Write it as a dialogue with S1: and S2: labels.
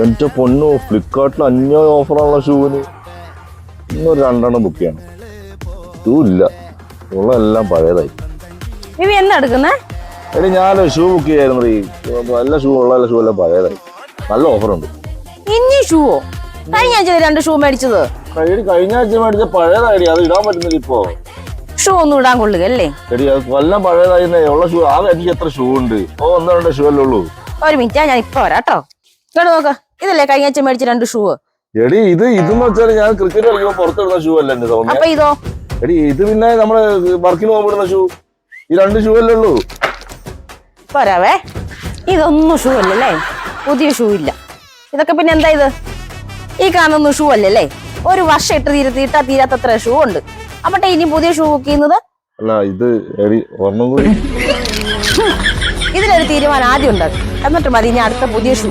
S1: എന്റെ പൊണ്ണു ഫ്ലിപ്കാർട്ടിൽ 500 ഓഫറുള്ള ഷൂവിന് ഇന്നൊരു 2 ബുക്ക് ചെയ്യണം. ഷൂ ഇല്ല, ഉള്ളതെല്ലാം പഴയതായി.
S2: എന്നാ എടുക്കുന്നേ?
S1: എടി ഞാൻ ഷൂ ബുക്ക് ചെയ്യായിരുന്നു. നല്ല ഷൂ ഉള്ള ഷൂ എല്ലാം പഴയതായി. നല്ല ഓഫറുണ്ട്.
S2: ഇനി ഷൂവോ? കഴിഞ്ഞ ആഴ്ച 2 ഷൂ മേടിച്ചത്.
S1: കഴിഞ്ഞ ആഴ്ച മേടിച്ച പഴയതായി, അത് ഇടാൻ പറ്റുന്നില്ല ഇപ്പോ.
S2: ഷൂ ഒന്നും ഇടാൻ കൊള്ളുക അല്ലേ?
S1: എടി അത് എല്ലാം പഴയതായി. ഉള്ള ഷൂ ആകെ എനിക്ക് എത്ര ഷൂ ഉണ്ട്? 1-2 ഷൂ അല്ലേ ഉള്ളൂ.
S2: ഒരു മിനിറ്റ്, ഞാൻ ഇപ്പൊ വരാട്ടോ. ഇങ്ങോട്ട് നോക്ക, ഇതല്ലേ കഴിഞ്ഞ ആഴ്ച മേടിച്ച 2 ഷൂ?
S1: എടി ഇതെന്ന് വെച്ചാൽ ഞാൻ ക്രിക്കറ്റ് കളിക്കുമ്പോൾ പുറത്തിടുന്ന ഷൂ അല്ല എന്റെ തോന്നുന്നു.
S2: അപ്പൊ ഇതോ?
S1: എടി ഇത് പിന്നെ നമ്മള് വർക്കിന് പോകുമ്പോടുന്ന ഷൂ. ഈ 2 ഷൂ അല്ലേ ഉള്ളൂ.
S2: പോരാവേ, ഇതൊന്നും ഷൂ അല്ലല്ലേ? പുതിയ ഷൂ ഇല്ല. ഇതൊക്കെ പിന്നെ എന്താ ഇത്? ഈ കാണുന്ന ഷൂ അല്ലല്ലേ? ഒരു വർഷം ഇട്ടാ തീരാത്തത്ര ഷൂ ഉണ്ട്. അപ്പട്ടെ ഇനി പുതിയ ഷൂ ബുക്ക് ചെയ്യുന്നത്?
S1: അല്ല ഇത് എടി ഒന്നും കൂടി
S2: ഇതിലൊരു തീരുമാനം ആദ്യം ഉണ്ടാക്കും, എന്നിട്ട് മതി ഇനി അടുത്ത പുതിയ ഷൂ.